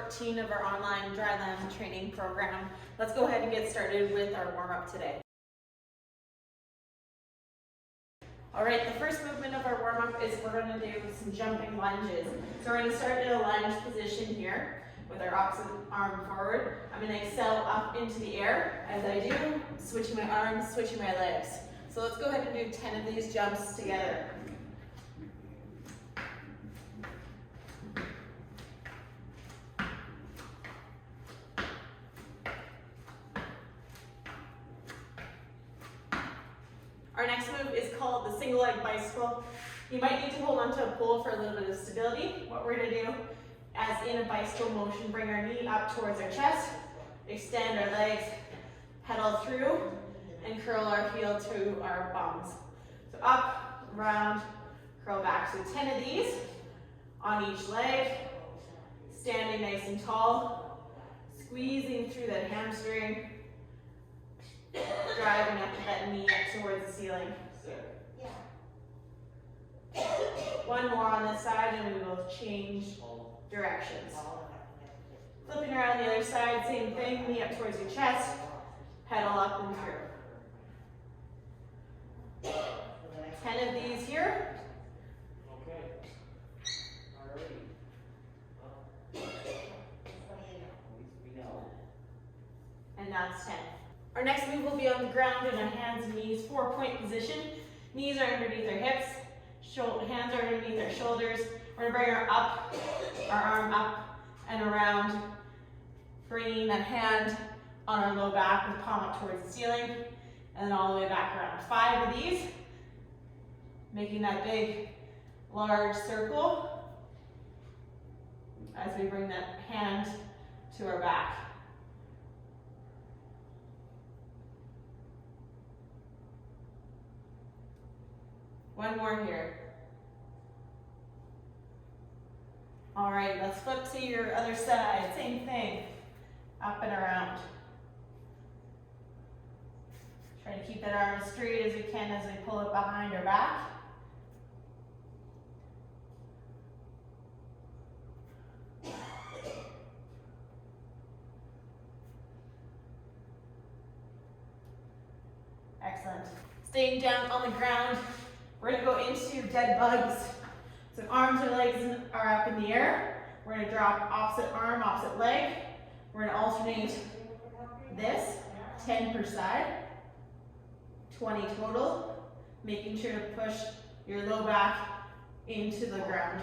14 of our online dryland training program. Let's go ahead and get started with our warm-up today. All right, the first movement of our warm-up is we're going to do some jumping lunges. So we're going to start in a lunge position here with our opposite arm forward. I'm going to excel up into the air as I do, switching my arms, switching my legs. So let's go ahead and do 10 of these jumps together. Our next move is called the single leg bicycle. You might need to hold onto a pole for a little bit of stability. What we're going to do, as in a bicycle motion, bring our knee up towards our chest, extend our legs, pedal through, and curl our heel to our bums. So up, round, curl back. So 10 of these on each leg, standing nice and tall, squeezing through that hamstring, driving up that knee up towards the ceiling. One more on this side and we will change directions. Flipping around the other side, same thing, knee up towards your chest, pedal up and through. 10 of these here. And that's 10. Our next move will be on the ground in our hands and knees, 4-point position. Knees are underneath our hips, hands are underneath our shoulders. We're going to bring our arm up and around, bringing that hand on our low back with palm up towards the ceiling, and then all the way back around. 5 of these, making that big, large circle as we bring that hand to our back. One more here. All right, let's flip to your other side. Same thing, up and around. Try to keep that arm as straight as we can as we pull it behind our back. Excellent. Staying down on the ground, we're going to go into dead bugs. So arms or legs are up in the air. We're going to drop opposite arm, opposite leg. We're going to alternate this, 10 per side, 20 total, making sure to push your low back into the ground.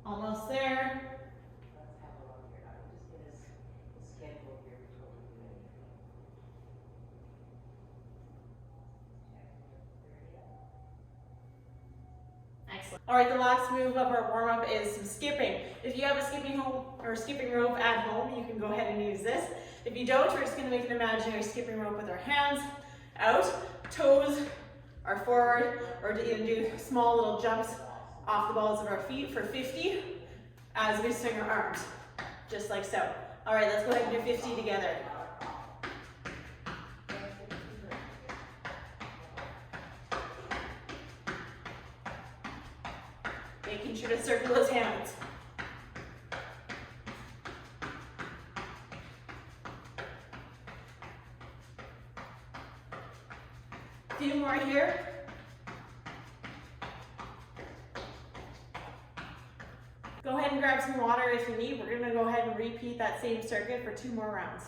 Almost there. Let's have a look here. I'll just get his schedule here before we do anything. Excellent. All right, the last move of our warm-up is some skipping. If you have a skipping rope at home, you can go ahead and use this. If you don't, we're just going to make an imaginary skipping rope with our hands out, toes are forward, or to even do small little jumps off the balls of our feet for 50 as we swing our arms, just like so. All right, let's go ahead and do 50 together. Making sure to circle those hands. A few more here. Go ahead and grab some water if you need. We're going to go ahead and repeat that same circuit for 2 more rounds.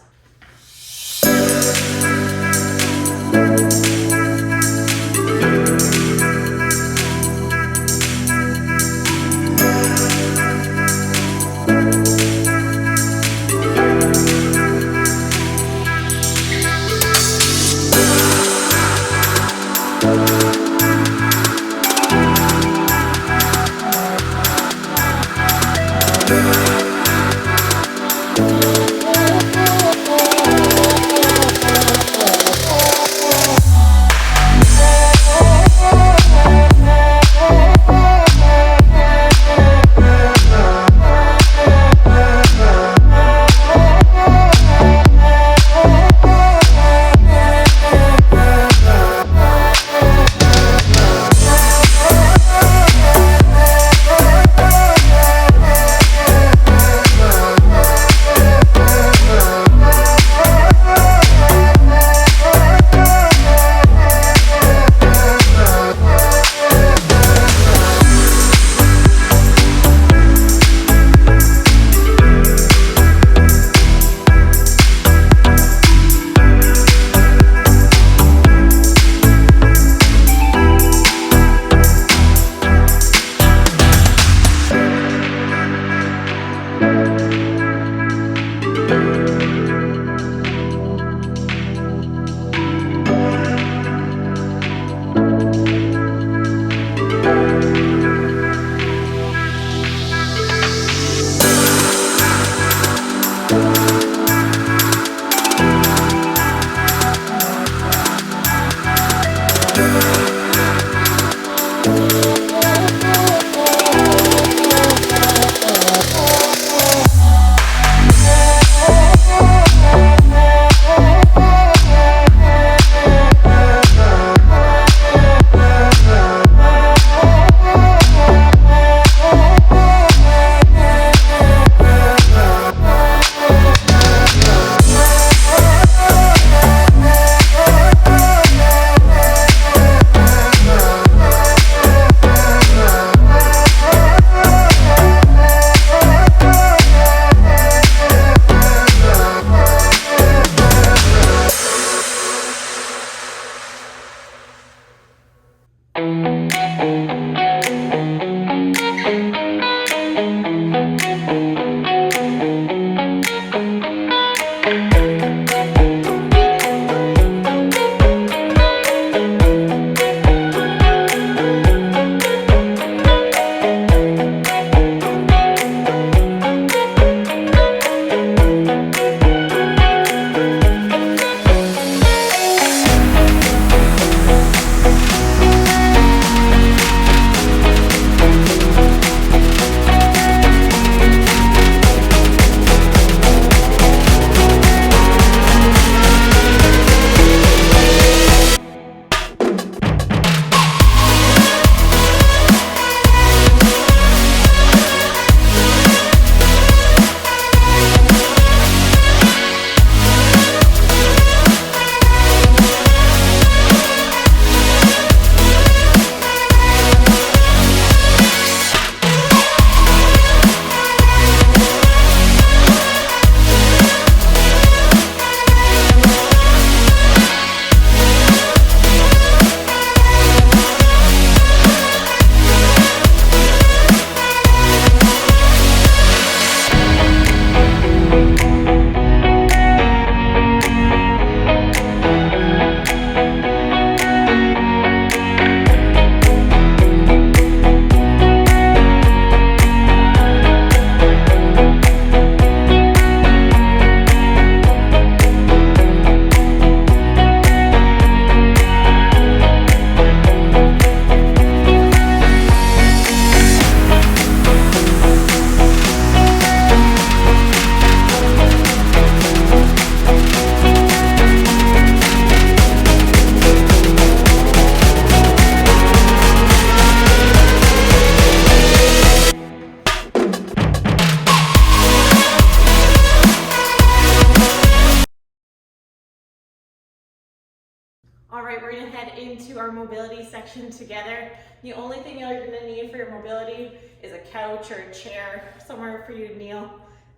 we're gonna head into our mobility section together. The only thing you're gonna need for your mobility is a couch or a chair, somewhere for you to kneel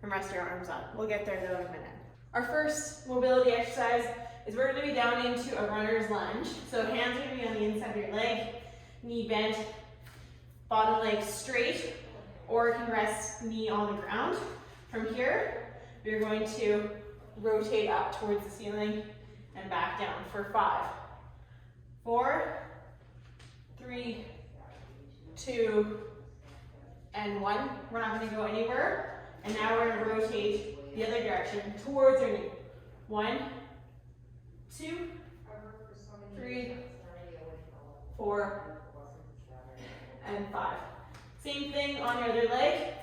and rest your arms on. We'll get there though in a minute. Our first mobility exercise is we're gonna be down into a runner's lunge. So hands are gonna be on the inside of your leg, knee bent, bottom leg straight, or you can rest knee on the ground. From here, we're going to rotate up towards the ceiling and back down for 5, 4, 3, 2, and 1. We're not going to go anywhere. And now we're going to rotate the other direction towards your knee. 1, 2, 3, 4, and 5. Same thing on your other leg.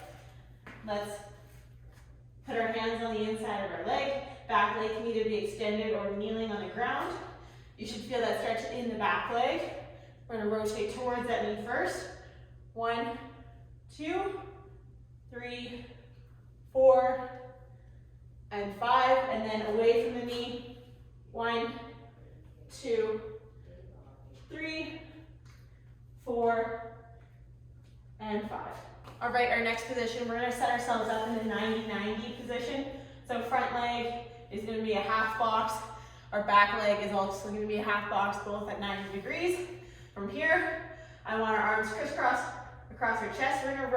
Let's put our hands on the inside of our leg. Back leg can either be extended or kneeling on the ground. You should feel that stretch in the back leg. We're going to rotate towards that knee first. 1, 2, 3, 4, and 5. And then away from the knee. 1, 2, 3, 4, and 5. All right, our next position, we're gonna set ourselves up in the 90-90 position. So front leg is gonna be a half box. Our back leg is also gonna be a half box, both at 90 degrees. From here, I want our arms crisscross across our chest. We're gonna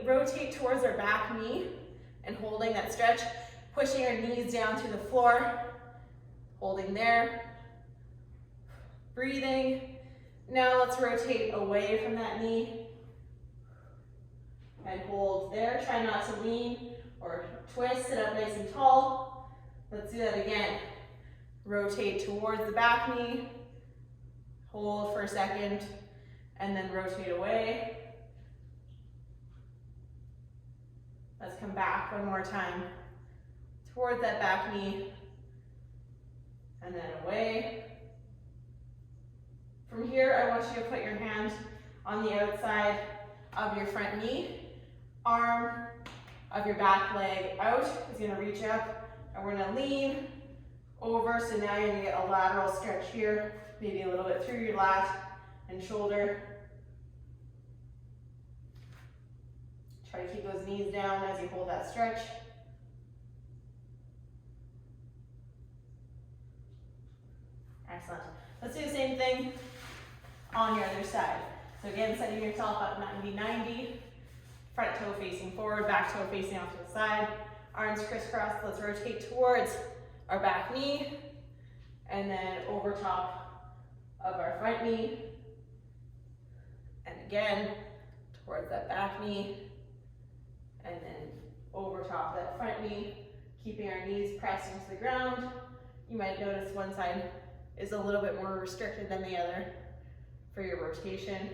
rotate towards our back knee and holding that stretch, pushing our knees down to the floor, holding there, breathing. Now let's rotate away from that knee and hold there. Try not to lean or twist. Sit up nice and tall. Let's do that again. Rotate towards the back knee. Hold for a second and then rotate away. Let's come back one more time towards that back knee and then away. From here, I want you to put your hand on the outside of your front knee. Arm of your back leg out is going to reach up, and we're going to lean over. So now you're going to get a lateral stretch here, maybe a little bit through your lat and shoulder. Try to keep those knees down as you hold that stretch. Excellent. Let's do the same thing on your other side. So again, setting yourself up 90-90. Front toe facing forward, back toe facing off to the side. Arms crisscross. Let's rotate towards our back knee and then over top of our front knee. And again, towards that back knee and then over top of that front knee, keeping our knees pressed into the ground. You might notice one side is a little bit more restricted than the other for your rotation.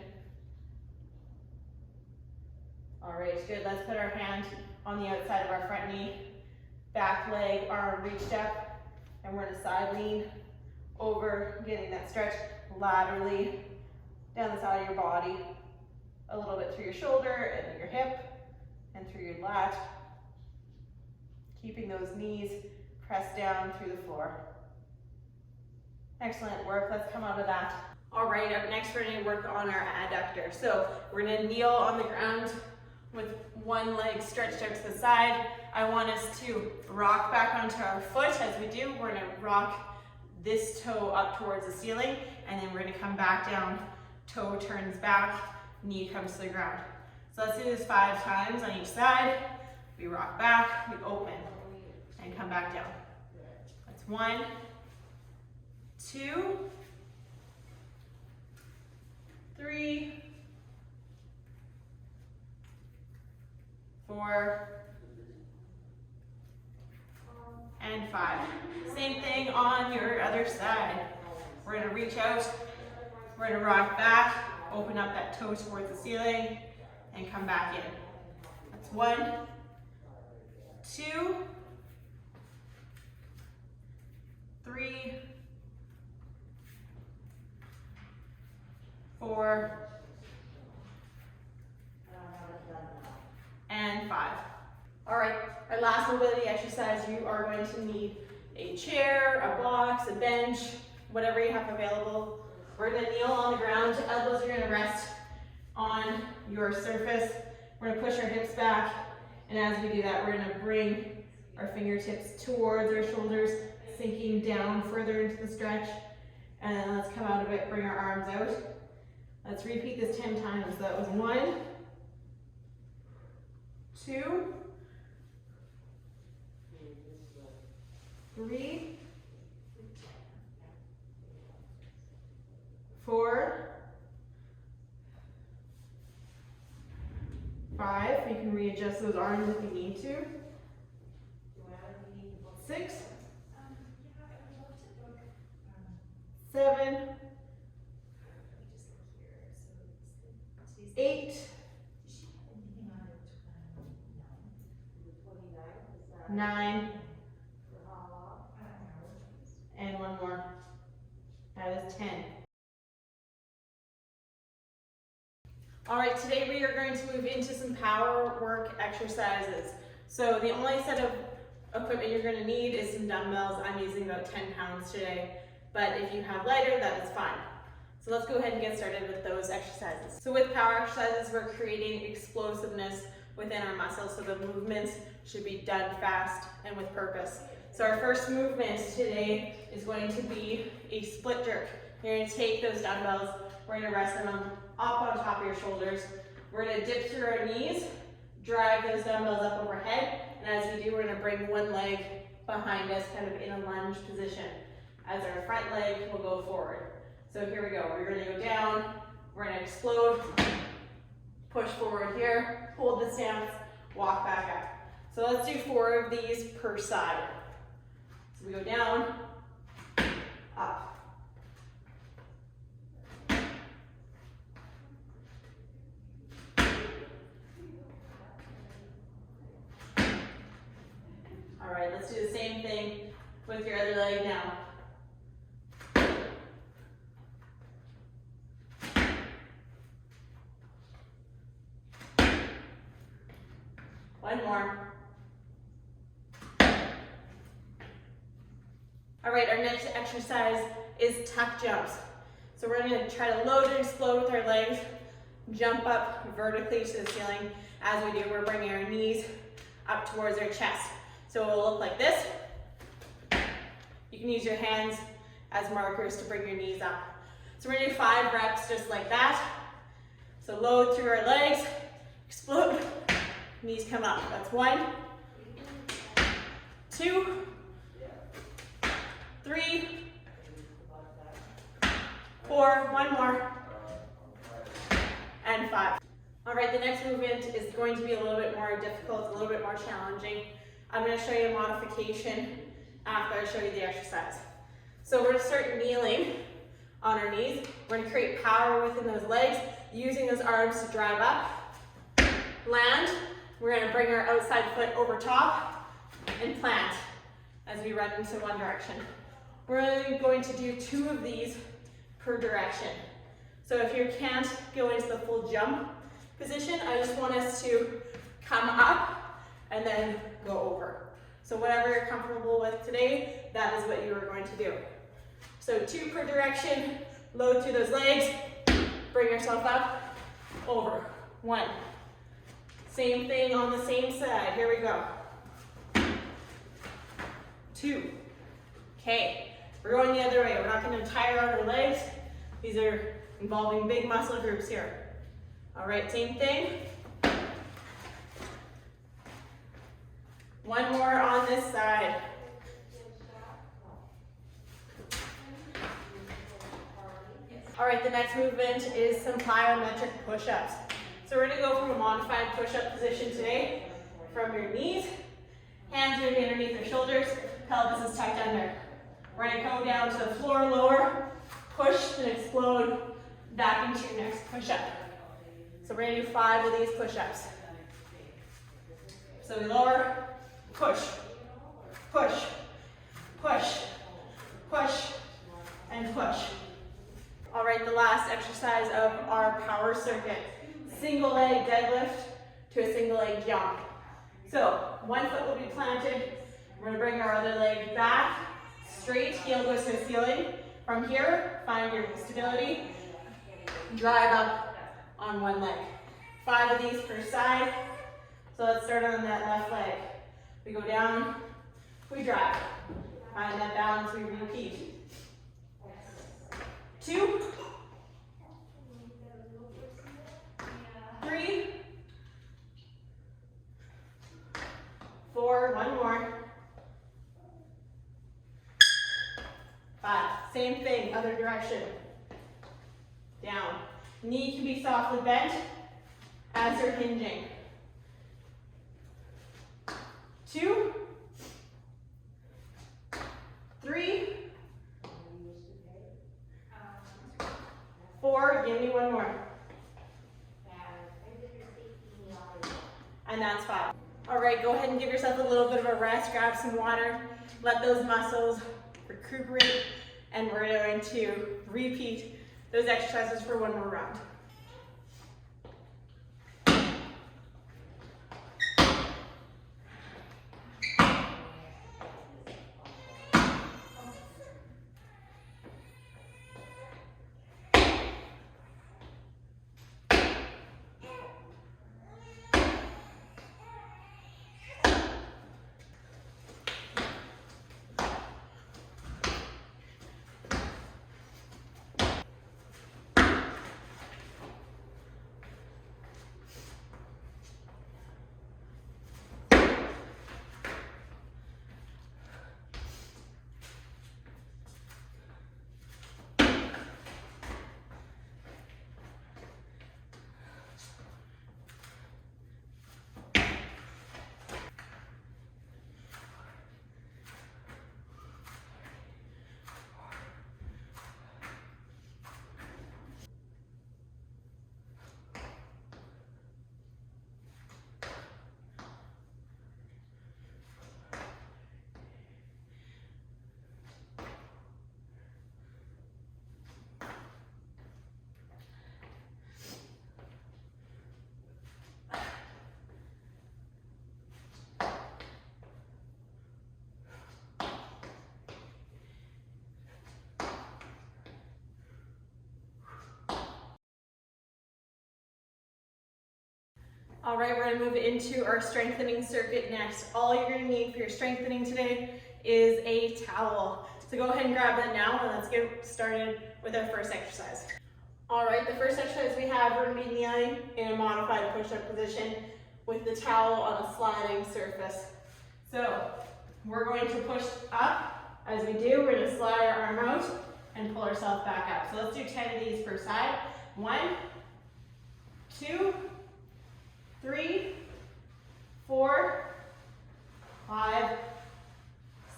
All right, good. Let's put our hand on the outside of our front knee. Back leg, arm reached up, and we're gonna side lean over, getting that stretch laterally down the side of your body, a little bit through your shoulder and your hip and through your lat, keeping those knees pressed down through the floor. Excellent work. Let's come out of that. All right, up next we're going to work on our adductor. So we're going to kneel on the ground with one leg stretched out to the side. I want us to rock back onto our foot. As we do, we're going to rock this toe up towards the ceiling, and then we're going to come back down. Toe turns back, knee comes to the ground. So let's do this 5 times on each side. We rock back, we open, and come back down. That's 1, 2, 3, 4, and 5. Same thing on your other side. We're going to reach out, we're going to rock back, open up that toe towards the ceiling, and come back in. That's 1, 2, 3, 4, and 5. All right, our last mobility exercise, you are going to need a chair, a box, a bench, whatever you have available. We're gonna kneel on the ground, elbows are gonna rest on your surface. We're gonna push our hips back, and as we do that, we're gonna bring our fingertips towards our shoulders, sinking down further into the stretch. And then let's come out of it, bring our arms out. Let's repeat this 10 times. That was 1, 2, 3, 4, 5. You can readjust those arms if you need to. 6, 7, 8, 9, and one more. That is 10. All right, today we are going to move into some power work exercises. So the only set of equipment you're going to need is some dumbbells. I'm using about 10 pounds today, but if you have lighter, that is fine. So let's go ahead and get started with those exercises. So with power exercises, we're creating explosiveness within our muscles, so the movements should be done fast and with purpose. So our first movement today is going to be a split jerk. You're going to take those dumbbells, we're going to rest them up on top of your shoulders. We're going to dip through our knees, drive those dumbbells up overhead, and as we do, we're going to bring one leg behind us, kind of in a lunge position, as our front leg will go forward. So here we go. We're going to go down, we're going to explode, push forward here, hold the stance, walk back up. So let's do 4 of these per side. So we go down, up. All right, let's do the same thing with your other leg now. One more. All right, our next exercise is tuck jumps. So we're going to try to load and explode with our legs, jump up vertically to the ceiling. As we do, we're bringing our knees up towards our chest. So it will look like this. You can use your hands as markers to bring your knees up. So we're going to do 5 reps just like that. So load through our legs, explode, knees come up. That's 1, 2, 3, 4, one more, and 5. All right, the next movement is going to be a little bit more difficult, a little bit more challenging. I'm going to show you a modification after I show you the exercise. So we're going to start kneeling on our knees. We're going to create power within those legs, using those arms to drive up, land. We're going to bring our outside foot over top and plant as we run into one direction. We're only going to do 2 of these per direction. So if you can't go into the full jump position, I just want us to come up and then go over. So whatever you're comfortable with today, that is what you are going to do. So 2 per direction, load through those legs, bring yourself up, over, 1. Same thing on the same side, here we go. 2, okay, we're going the other way. We're not going to tire out our legs. These are involving big muscle groups here. All right, same thing. 1 more on this side. All right, the next movement is some plyometric push-ups. So we're gonna go from a modified push-up position today, from your knees, hands are gonna be underneath your shoulders, pelvis is tucked under. We're gonna go down to the floor, lower, push and explode back into your next push-up. So we're gonna do 5 of these push-ups. So we lower, push, push, push, push, and push. All right, the last exercise of our power circuit. Single leg deadlift to a single leg jump. So 1 foot will be planted. We're gonna bring our other leg back, straight, heel goes to the ceiling. From here, find your stability, drive up on one leg. 5 of these per side. So let's start on that left leg. We go down, we drive. Find that balance, we repeat. 2, 3, 4, one more. 5, same thing, other direction. Down. Knee can be softly bent as you're hinging. 2, 3, 4, give me one more. And that's 5. All right, go ahead and give yourself a little bit of a rest, grab some water, let those muscles recuperate, and we're going to repeat those exercises for one more round. All right, we're gonna move into our strengthening circuit next. All you're gonna need for your strengthening today is a towel. So go ahead and grab that now and let's get started with our first exercise. All right, the first exercise we have, we're gonna be kneeling in a modified push-up position with the towel on a sliding surface. So we're going to push up. As we do, we're gonna slide our arm out and pull ourselves back up. So let's do 10 of these per side. 1, 2, 3, 4, 5,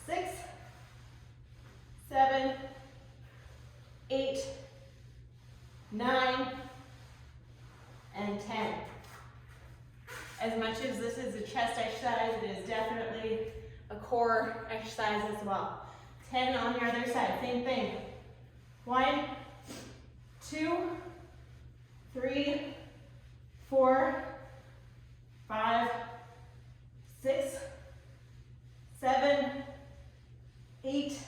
6, 7, 8, 9, and 10. As much as this is a chest exercise, it is definitely a core exercise as well. 10 on the other side, same thing. 1, 2, 3, 4, 5, 6, 7, 8,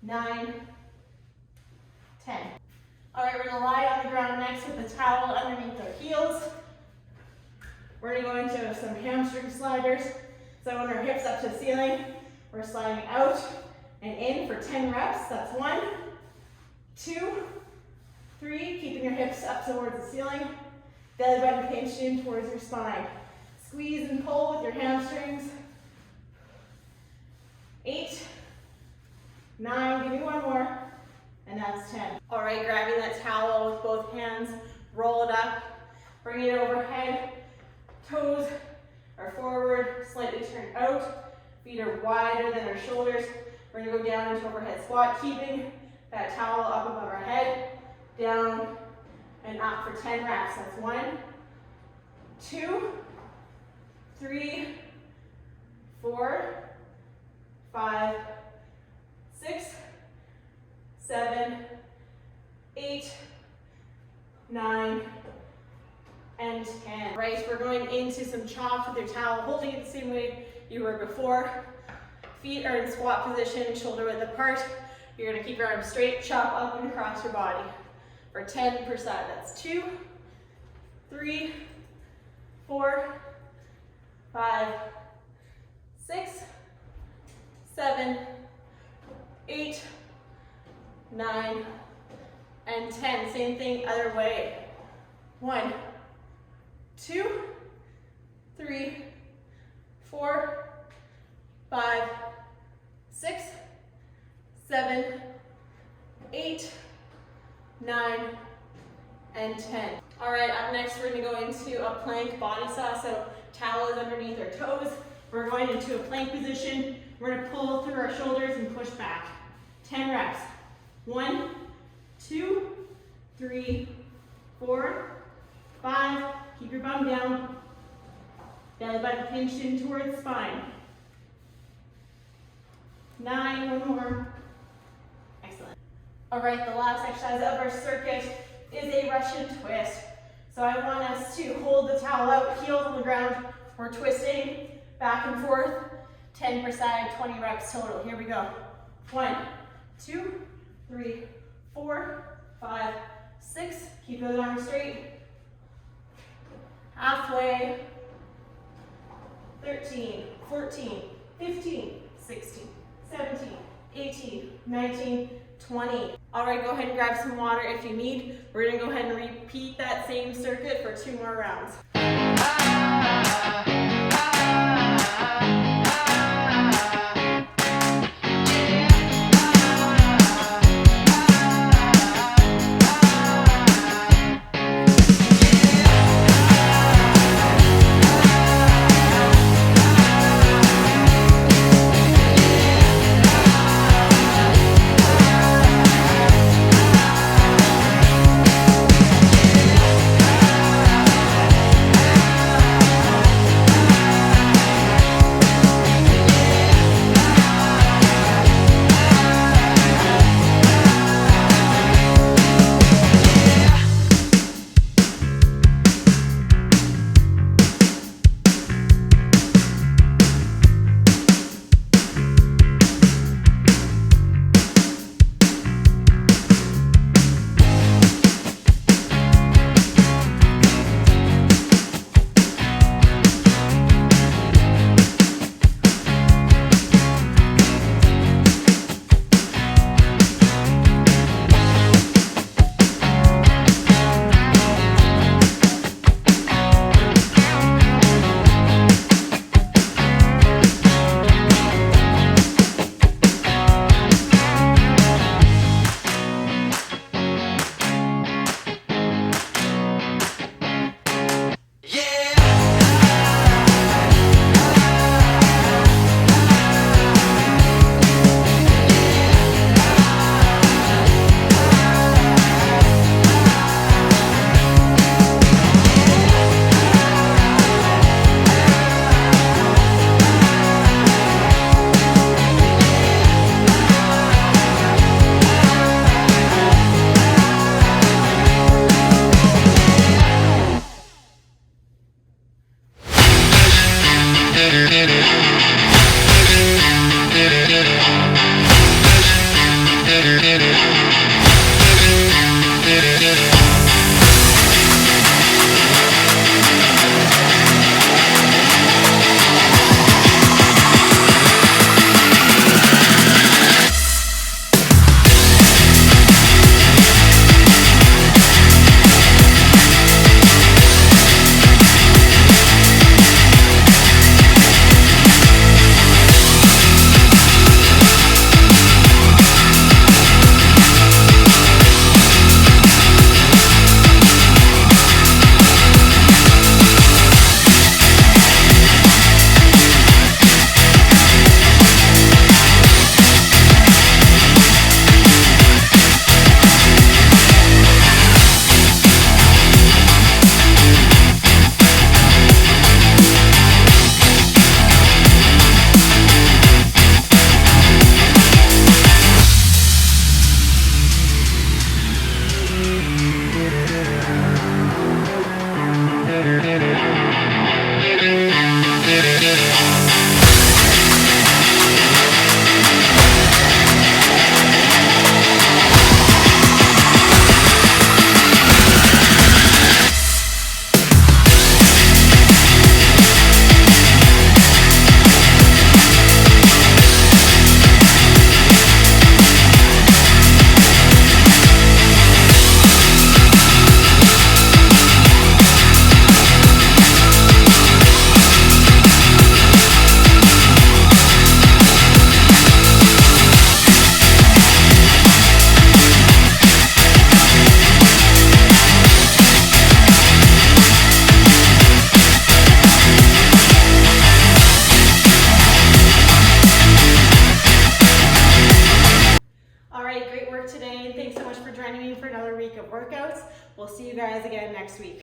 9, 10. All right, we're gonna lie on the ground next with the towel underneath our heels. We're gonna go into some hamstring sliders. So when our hips up to the ceiling, we're sliding out and in for 10 reps. That's 1, 2, 3, keeping your hips up towards the ceiling. Belly button pinched in towards your spine. Squeeze and pull with your hamstrings. 8, 9, give me one more, and that's 10. All right, grabbing that towel with both hands, roll it up, bring it overhead. Toes are forward, slightly turned out. Feet are wider than our shoulders. We're gonna go down into overhead squat, keeping that towel up above our head, down and up for 10 reps. That's 1, 2, 3, 4, 5, 6, 7, 8, 9, and 10. Right, we're going into some chops with your towel, holding it the same way you were before. Feet are in squat position, shoulder width apart. You're gonna keep your arms straight, chop up and across your body for 10%. That's 2, 3, 4, 5, 6, 7, 8, 9, and 10. Same thing other way. 1, 2, 3, 4, 5, 6, 7, 8, 9, and 10. All right, up next we're gonna go into a plank body saw. So towel is underneath our toes. We're going into a plank position. We're gonna pull through our shoulders and push back. 10 reps. 1, 2, 3, 4, 5. Keep your bum down. Belly button pinched in towards spine. 9, one more. Excellent. All right, the last exercise of our circuit is a Russian twist. So I want us to hold the towel out, heels on the ground. We're twisting back and forth. 10 per side, 20 reps total. Here we go. 1, 2, 3, 4, 5, 6. Keep those arms straight. Halfway. 13, 14, 15, 16, 17, 18, 19, 20. All right, go ahead and grab some water if you need. We're gonna go ahead and repeat that same circuit for 2 more rounds. next week.